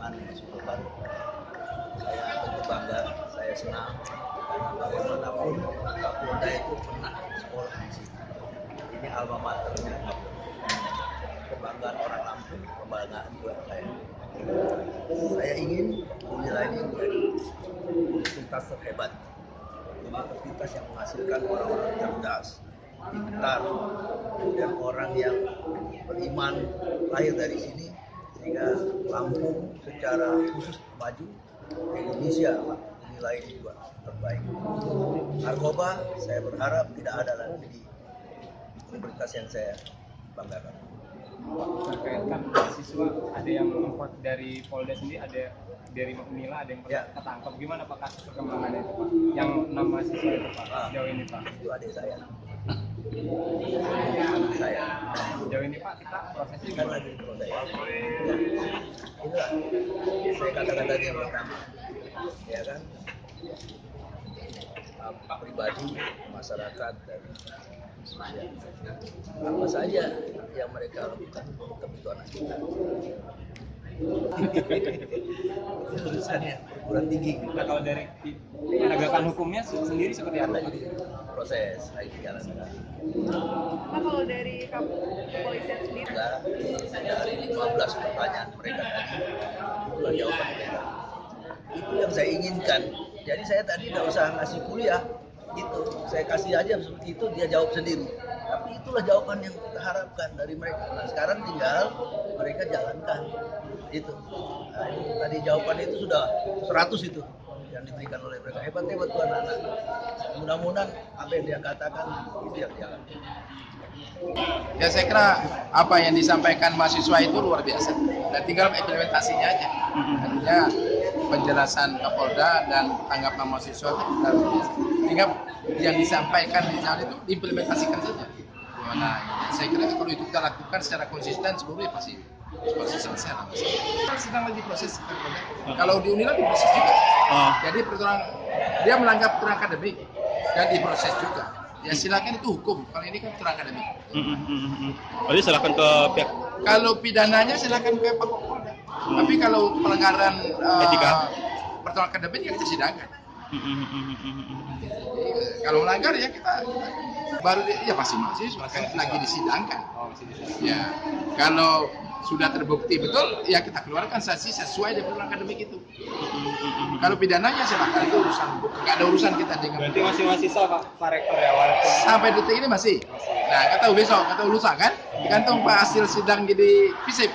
kedatangan Sultan. Saya tentu bangga, saya senang karena bagaimanapun Kapolda itu pernah sekolah di sini. Ini alma maternya Kapolda. Kebanggaan orang Lampung, kebanggaan buat saya. Saya ingin Unila ini menjadi universitas terhebat, universitas yang menghasilkan orang-orang cerdas, pintar, dan orang yang beriman lahir dari sini, sehingga Lampung secara khusus maju, Indonesia dinilai juga terbaik. Narkoba saya berharap tidak ada lagi di universitas yang saya banggakan. Terkait kan mahasiswa ada yang import dari Polda sendiri, ada dari Unila, ada yang pernah ketangkap. Gimana Pak kasus perkembangannya itu Pak? Yang 6 mahasiswa itu Pak sejauh ini Pak? Itu adik saya. Sejauh ini Pak kita prosesnya Kan lagi proses. Inilah saya katakan tadi yang pertama, ya kan, pribadi, masyarakat, dan ya, apa saja yang mereka lakukan kebutuhan kita. Urusannya perguruan tinggi. Nah, kalau dari penegakan hukumnya sendiri seperti apa? Lagi proses, lagi jalan. Nah, kalau dari kepolisian sendiri? Dari 15 pertanyaan mereka tadi, itulah jawaban mereka. Itu yang saya inginkan. Jadi saya tadi tidak usah ngasih kuliah, gitu. Saya kasih aja seperti itu, dia jawab sendiri. Tapi itulah jawaban yang kita harapkan dari mereka. Nah, sekarang tinggal mereka jalankan. Itu. Nah, itu tadi jawaban itu sudah 100 itu yang diberikan oleh mereka. Hebat-hebat tuh anak-anak. Mudah-mudahan apa yang dia katakan itu yang jalan. Ya saya kira apa yang disampaikan mahasiswa itu luar biasa. Dan tinggal implementasinya aja. Artinya penjelasan Kapolda dan tanggapan mahasiswa itu luar biasa. Tinggal yang disampaikan di sana itu diimplementasikan saja. Nah, saya kira kalau itu kita lakukan secara konsisten seluruhnya pasti selesai. Sedang lagi proses Kapolda. Kalau di Unila diproses juga. Jadi dia melanggar peraturan akademik dan diproses juga. Ya silakan, itu hukum. Kalau ini kan peraturan akademik. Jadi silakan ke pihak. Kalau pidananya silakan ke Pak Kapolda. Tapi kalau pelanggaran etika peraturan akademik ya kita sidangkan. Kalau melanggar ya kita baru ya pasti mahasiswa kan lagi disidangkan. Ya kalau sudah terbukti betul ya kita keluarkan sanksi sesuai dengan peraturan akademik itu. Kalau pidananya silakan, itu urusan nggak ada urusan kita dengan. Berarti masih mahasiswa Pak Rektor ya walaupun sampai detik ini masih. Nah nggak tahu besok, nggak tahu lusa kan, tergantung Pak hasil sidang jadi FISIP.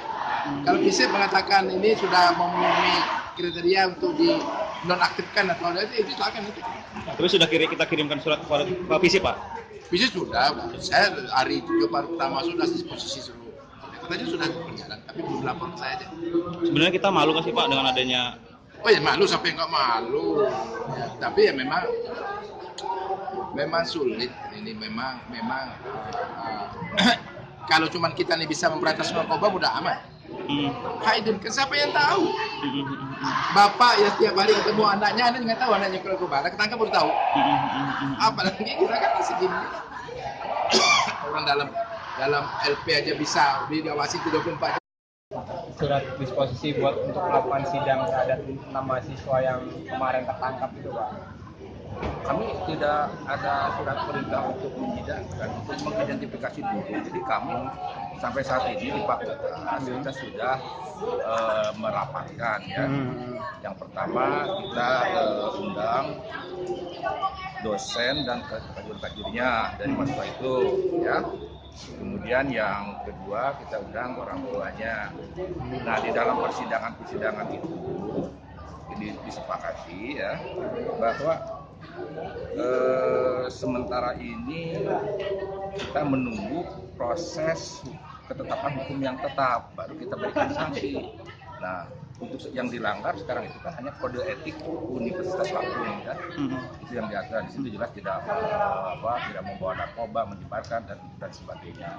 Kalau FISIP mengatakan ini sudah memenuhi kriteria untuk di nonaktifkan atau itu silakan itu. Tapi sudah kita kirimkan surat kepada Pak FISIP Pak? FISIP sudah. Saya hari 7 pertama sudah disposisi suruh. Tadi sudah berjalan, tapi belum lapor ke saya aja. Sebenarnya kita malu nggak sih Pak dengan adanya? Oh ya malu, sampai nggak malu. Ya, tapi ya memang sulit. Ini memang kalau cuman kita nih bisa memberantas narkoba mudah amat. Haidun, siapa yang tahu? Bapak ya setiap hari ketemu anaknya, anda nggak tahu anaknya narkoba, ketangkap baru tahu. Apalagi kita kan masih gini. Orang dalam LP aja bisa diawasi 24 jam. surat disposisi untuk melakukan sidang terhadap 6 mahasiswa yang kemarin tertangkap itu Pak? Kami tidak ada surat perintah untuk menyidangkan, untuk mengidentifikasi dulu. Jadi kami sampai saat ini di fakultas kita sudah merapatkan ya. Yang pertama kita undang dosen dan kajur-kajurnya dari mahasiswa itu ya. Kemudian yang kedua kita undang orang tuanya. Nah di dalam persidangan itu disepakati ya bahwa sementara ini kita menunggu proses ketetapan hukum yang tetap baru kita berikan sanksi. Nah untuk yang dilanggar sekarang itu kan hanya kode etik Universitas Lampung kan, itu yang diatur di situ jelas tidak membawa narkoba, menyebarkan dan sebagainya.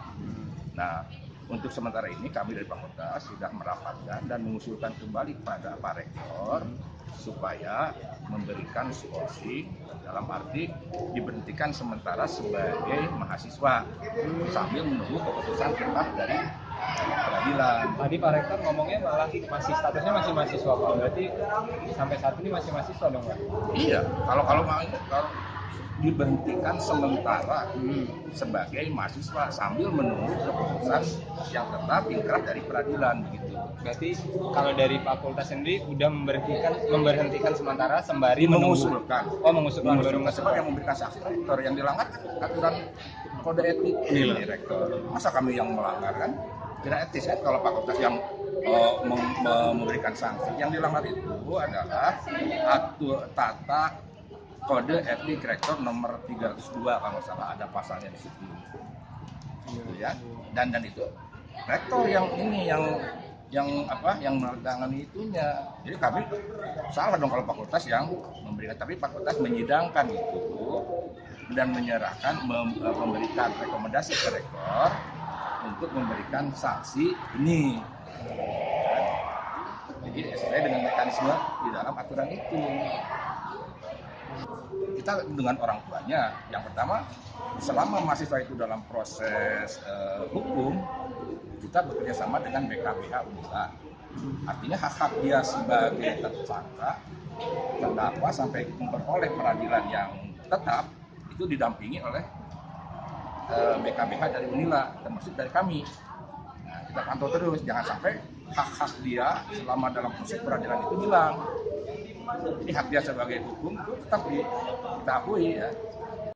Nah untuk sementara ini kami dari fakultas sudah merapatkan dan mengusulkan kembali kepada Pak Rektor supaya memberikan solusi dalam arti diberhentikan sementara sebagai mahasiswa sambil menunggu keputusan tetap dari peradilan. Tadi Pak Rektor ngomongnya malah masih statusnya masih mahasiswa Pak. Berarti sampai saat ini masih mahasiswa dong Pak? Iya, kalau diberhentikan sementara sebagai mahasiswa sambil menunggu keputusan yang tetap ingkrah dari peradilan begitu. Berarti kalau dari fakultas sendiri udah memberhentikan sementara sembari mengusulkan. mengusulkan Sebab yang memberikan sanksi rektor yang dilanggar kan aturan kode etik ini rektor. Masa kami yang melanggar kan? Tidak etis kan kalau fakultas yang memberikan sanksi. Yang dilanggar itu adalah tata kode etik rektor nomor 302 kalau salah, ada pasalnya di situ. Gitu ya. Dan itu rektor yang menandatangani itunya. Jadi kami salah dong kalau fakultas yang memberikan, tapi fakultas menyidangkan itu dan menyerahkan memberikan rekomendasi ke rektor untuk memberikan sanksi ini. Jadi sesuai dengan mekanisme di dalam aturan itu. Kita dengan orang tuanya, yang pertama selama mahasiswa itu dalam proses hukum, kita bekerja sama dengan BKBH Unila. Artinya hak-hak dia sebagai tersangka, terdakwa sampai memperoleh peradilan yang tetap itu didampingi oleh BKBH dari Unila, termasuk dari kami. Nah, kita pantau terus, jangan sampai hak-hak dia selama dalam proses peradilan itu hilang. Jadi hak dia sebagai hukum itu tetap kita akui ya.